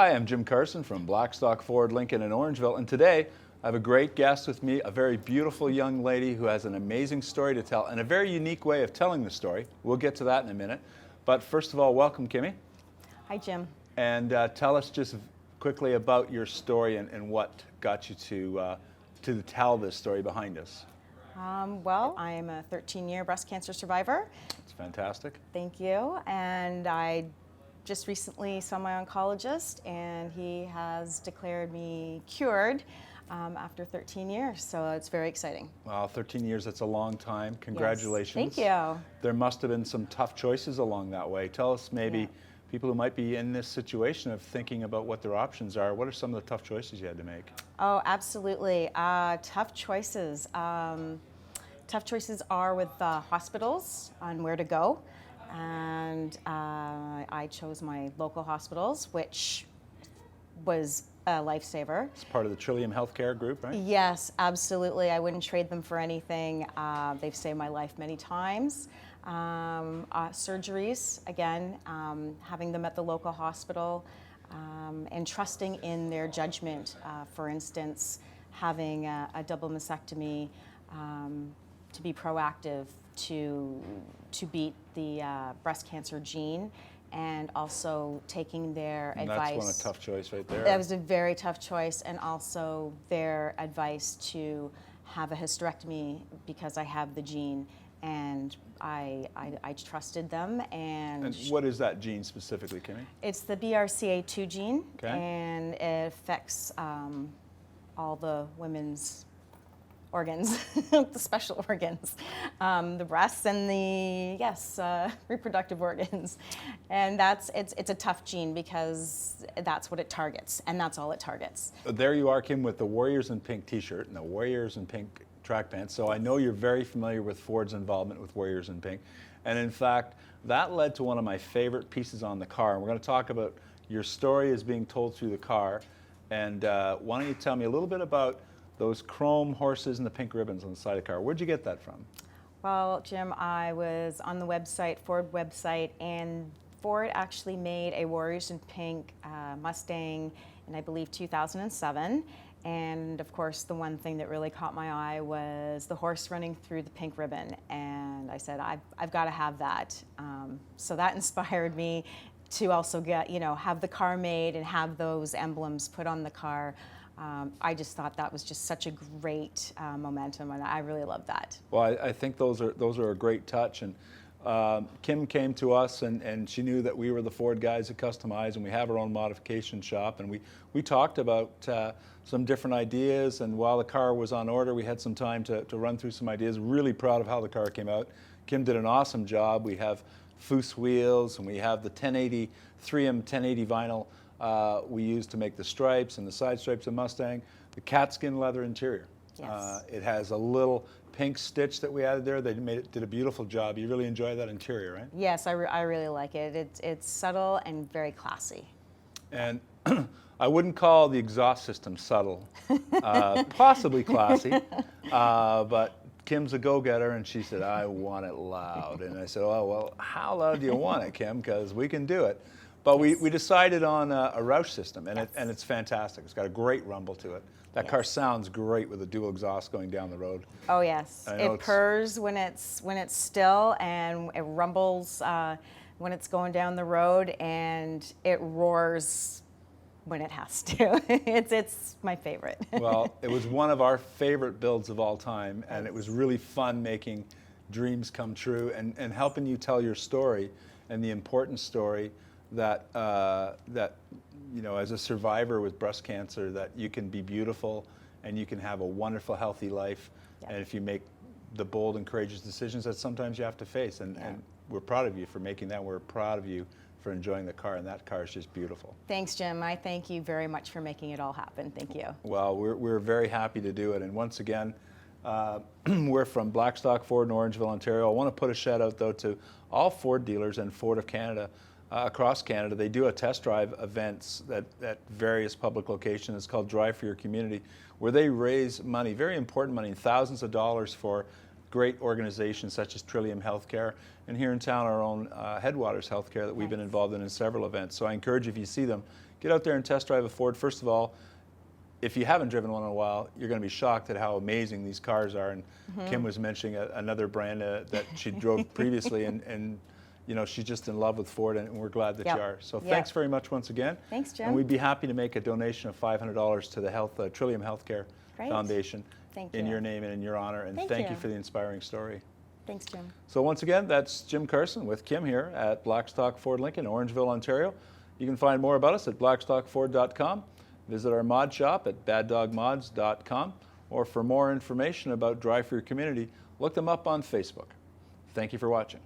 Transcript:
Hi, I'm Jim Carson from Blackstock Ford Lincoln in Orangeville, and today I have a great guest with me, a very beautiful young lady who has an amazing story to tell and a very unique way of telling the story. We'll get to that in a minute. But first of all, welcome, Kimmy. Hi, Jim. And tell us just quickly about your story and what got you to tell this story behind us. Well, I am a 13-year breast cancer survivor. It's fantastic. Thank you. And I just recently saw my oncologist, and he has declared me cured after 13 years. So it's very exciting. Well, 13 years, that's a long time. Congratulations. Yes. Thank you. There must have been some tough choices along that way. Tell us maybe people who might be in this situation of thinking about what their options are. What are some of the tough choices you had to make? Oh, absolutely. Tough choices. Tough choices are with hospitals on where to go. And I chose my local hospitals, which was a lifesaver. It's part of the Trillium Healthcare group, right? Yes, absolutely. I wouldn't trade them for anything. They've saved my life many times. Surgeries, again, having them at the local hospital, and trusting in their judgment. For instance, having a double mastectomy, to be proactive to beat the breast cancer gene, and also taking their advice. That's one a tough choice right there. That was a very tough choice, and also their advice to have a hysterectomy because I have the gene, and I trusted them. And what is that gene specifically, Kimmy? It's the BRCA2 gene, okay. And it affects all the women's organs, the special organs, the breasts and the reproductive organs, and it's a tough gene because that's what it targets, and that's all it targets. There you are, Kim, with the Warriors in Pink T-shirt and the Warriors in Pink track pants. So I know you're very familiar with Ford's involvement with Warriors in Pink, and in fact, that led to one of my favorite pieces on the car. And we're going to talk about your story as being told through the car, and why don't you tell me a little bit about those chrome horses and the pink ribbons on the side of the car. Where'd you get that from? Well, Jim, I was on the website, Ford website, and Ford actually made a Warriors in Pink Mustang in, I believe, 2007. And of course, the one thing that really caught my eye was the horse running through the pink ribbon. And I said, I've got to have that. So that inspired me to also get, have the car made and have those emblems put on the car. I just thought that was just such a great momentum, and I really love that. Well, I think those are a great touch, and Kim came to us, and she knew that we were the Ford guys at Customize, and we have our own modification shop, and we talked about some different ideas, and while the car was on order, we had some time to run through some ideas. Really proud of how the car came out. Kim did an awesome job. We have Foose wheels, and we have the 1080 3M 1080 vinyl we used to make the stripes and the side stripes of Mustang, the catskin leather interior. Yes. It has a little pink stitch that we added there. They did a beautiful job. You really enjoy that interior, right? Yes, I really like it. It's subtle and very classy. And I wouldn't call the exhaust system subtle, possibly classy, but Kim's a go-getter, and she said, I want it loud. And I said, oh, well, how loud do you want it, Kim? Because we can do it. But yes. we decided on a Roush system, and yes. It's fantastic. It's got a great rumble to it. That yes. car sounds great with a dual exhaust going down the road. Oh yes, it purrs when it's still, and it rumbles when it's going down the road, and it roars when it has to. It's my favorite. Well, it was one of our favorite builds of all time, and it was really fun making dreams come true and helping you tell your story and the important story that as a survivor with breast cancer, that you can be beautiful and you can have a wonderful, healthy life. Yep. And if you make the bold and courageous decisions that sometimes you have to face, and we're proud of you for making that. We're proud of you for enjoying the car, and that car is just beautiful. Thanks, Jim. I thank you very much for making it all happen. Thank you. Well, we're very happy to do it, and once again, we're from Blackstock Ford in Orangeville, Ontario. I want to put a shout out though to all Ford dealers and Ford of Canada. Across Canada, they do a test drive events at various public locations. It's called Drive for Your Community, where they raise money, very important money, thousands of dollars for great organizations such as Trillium Healthcare, and here in town our own Headwaters Healthcare that we've been involved in several events. So I encourage you, if you see them, get out there and test drive a Ford. First of all, if you haven't driven one in a while, you're going to be shocked at how amazing these cars are. And Kim was mentioning another brand that she drove previously, and you know, she's just in love with Ford, and we're glad that you are. So thanks very much once again. Thanks, Jim. And we'd be happy to make a donation of $500 to the Trillium Healthcare Foundation in your name and in your honor. And thank you for the inspiring story. Thanks, Jim. So once again, that's Jim Carson with Kim here at Blackstock Ford Lincoln, Orangeville, Ontario. You can find more about us at blackstockford.com. Visit our mod shop at baddogmods.com. Or for more information about Drive for Your Community, look them up on Facebook. Thank you for watching.